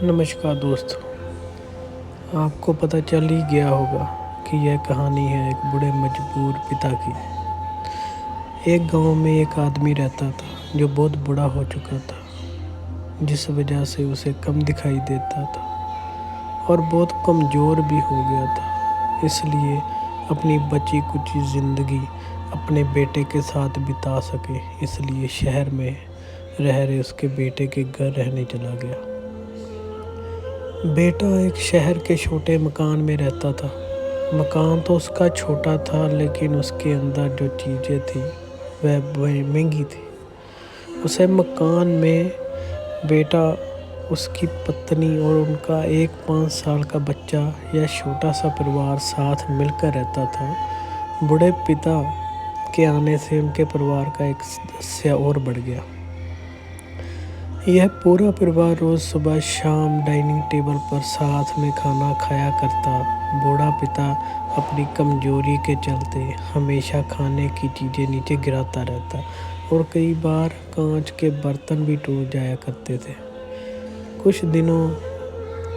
नमस्कार दोस्तों। आपको पता चल ही गया होगा कि यह कहानी है एक बूढ़े मजबूर पिता की। एक गांव में एक आदमी रहता था जो बहुत बूढ़ा हो चुका था, जिस वजह से उसे कम दिखाई देता था और बहुत कमज़ोर भी हो गया था। इसलिए अपनी बची कुची ज़िंदगी अपने बेटे के साथ बिता सके, इसलिए शहर में रह रहे उसके बेटे के घर रहने चला गया। बेटा एक शहर के छोटे मकान में रहता था। मकान तो उसका छोटा था, लेकिन उसके अंदर जो चीज़ें थी वह महंगी थी। उसे मकान में बेटा, उसकी पत्नी और उनका एक 5 साल का बच्चा, यह छोटा सा परिवार साथ मिलकर रहता था। बूढ़े पिता के आने से उनके परिवार का एक सदस्य और बढ़ गया। यह पूरा परिवार रोज़ सुबह शाम डाइनिंग टेबल पर साथ में खाना खाया करता। बूढ़ा पिता अपनी कमजोरी के चलते हमेशा खाने की चीज़ें नीचे गिराता रहता और कई बार कांच के बर्तन भी टूट जाया करते थे। कुछ दिनों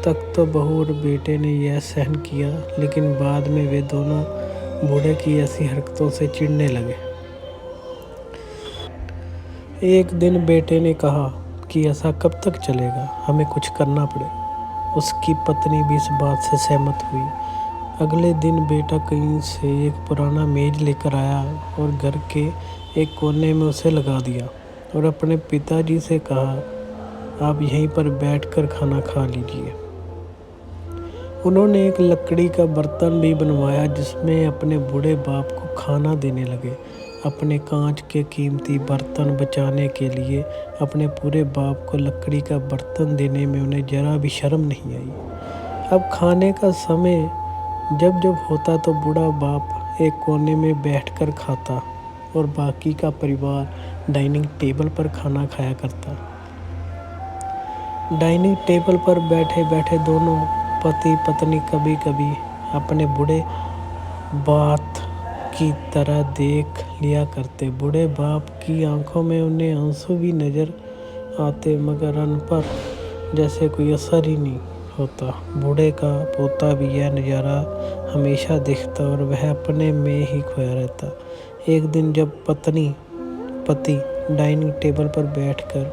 तक तो बहू और बेटे ने यह सहन किया, लेकिन बाद में वे दोनों बूढ़े की ऐसी हरकतों से चिढ़ने लगे। एक दिन बेटे ने कहा कि ऐसा कब तक चलेगा, हमें कुछ करना पड़ेगा। उसकी पत्नी भी इस बात से सहमत हुई। अगले दिन बेटा कहीं से एक पुराना मेज लेकर आया और घर के एक कोने में उसे लगा दिया और अपने पिताजी से कहा, आप यहीं पर बैठकर खाना खा लीजिए। उन्होंने एक लकड़ी का बर्तन भी बनवाया जिसमें अपने बूढ़े बाप को खाना देने लगे। अपने कांच के कीमती बर्तन बचाने के लिए अपने पूरे बाप को लकड़ी का बर्तन देने में उन्हें जरा भी शर्म नहीं आई। अब खाने का समय जब जब होता तो बूढ़ा बाप एक कोने में बैठकर खाता और बाकी का परिवार डाइनिंग टेबल पर खाना खाया करता। डाइनिंग टेबल पर बैठे बैठे दोनों पति पत्नी कभी कभी अपने बूढ़े बाप की तरह देख लिया करते। बूढ़े बाप की आंखों में उन्हें आंसू भी नजर आते, मगर उन पर जैसे कोई असर ही नहीं होता। बूढ़े का पोता भी यह नज़ारा हमेशा देखता और वह अपने में ही खोया रहता। एक दिन जब पति डाइनिंग टेबल पर बैठकर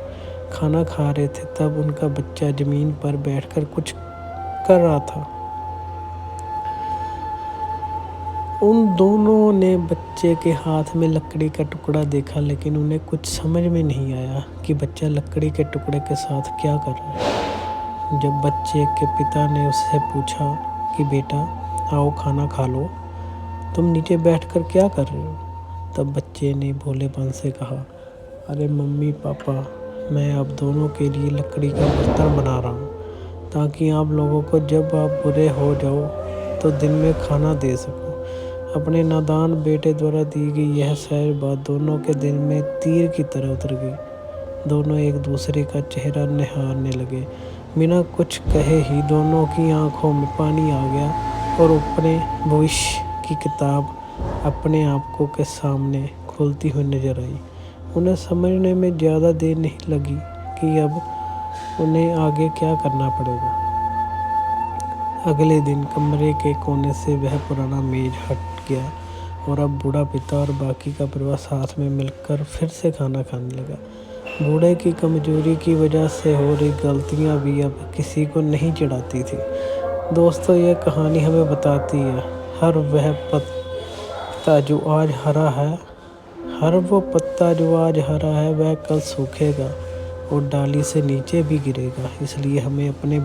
खाना खा रहे थे, तब उनका बच्चा ज़मीन पर बैठकर कुछ कर रहा था। उन दोनों ने बच्चे के हाथ में लकड़ी का टुकड़ा देखा, लेकिन उन्हें कुछ समझ में नहीं आया कि बच्चा लकड़ी के टुकड़े के साथ क्या कर रहा है। जब बच्चे के पिता ने उससे पूछा कि बेटा आओ खाना खा लो, तुम नीचे बैठकर क्या कर रहे हो, तब बच्चे ने भोलेपन से कहा, अरे मम्मी पापा, मैं आप दोनों के लिए लकड़ी का बर्तन बना रहा हूँ ताकि आप लोगों को जब आप बुरे हो जाओ तो दिन में खाना दे सकूँ। अपने नादान बेटे द्वारा दी गई यह सहज बात दोनों के दिल में तीर की तरह उतर गई। दोनों एक दूसरे का चेहरा निहारने लगे। बिना कुछ कहे ही दोनों की आंखों में पानी आ गया और अपने भविष्य की किताब अपने आपको के सामने खुलती हुई नजर आई। उन्हें समझने में ज़्यादा देर नहीं लगी कि अब उन्हें आगे क्या करना पड़ेगा। अगले दिन कमरे के कोने से वह पुराना मेज हट गया और अब बूढ़ा पिता और बाकी का परिवार साथ में मिलकर फिर से खाना खाने लगा। बूढ़े की कमजोरी की वजह से हो रही गलतियां भी अब किसी को नहीं चिढ़ाती थी। दोस्तों, यह कहानी हमें बताती है, हर वो पत्ता जो आज हरा है वह कल सूखेगा और डाली से नीचे भी गिरेगा। इसलिए हमें अपने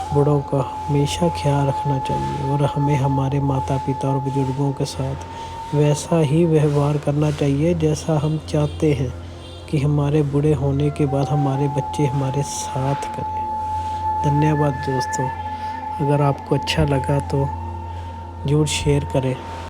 बड़ों का हमेशा ख्याल रखना चाहिए और हमें हमारे माता पिता और बुजुर्गों के साथ वैसा ही व्यवहार करना चाहिए जैसा हम चाहते हैं कि हमारे बूढ़े होने के बाद हमारे बच्चे हमारे साथ करें। धन्यवाद दोस्तों। अगर आपको अच्छा लगा तो ज़रूर शेयर करें।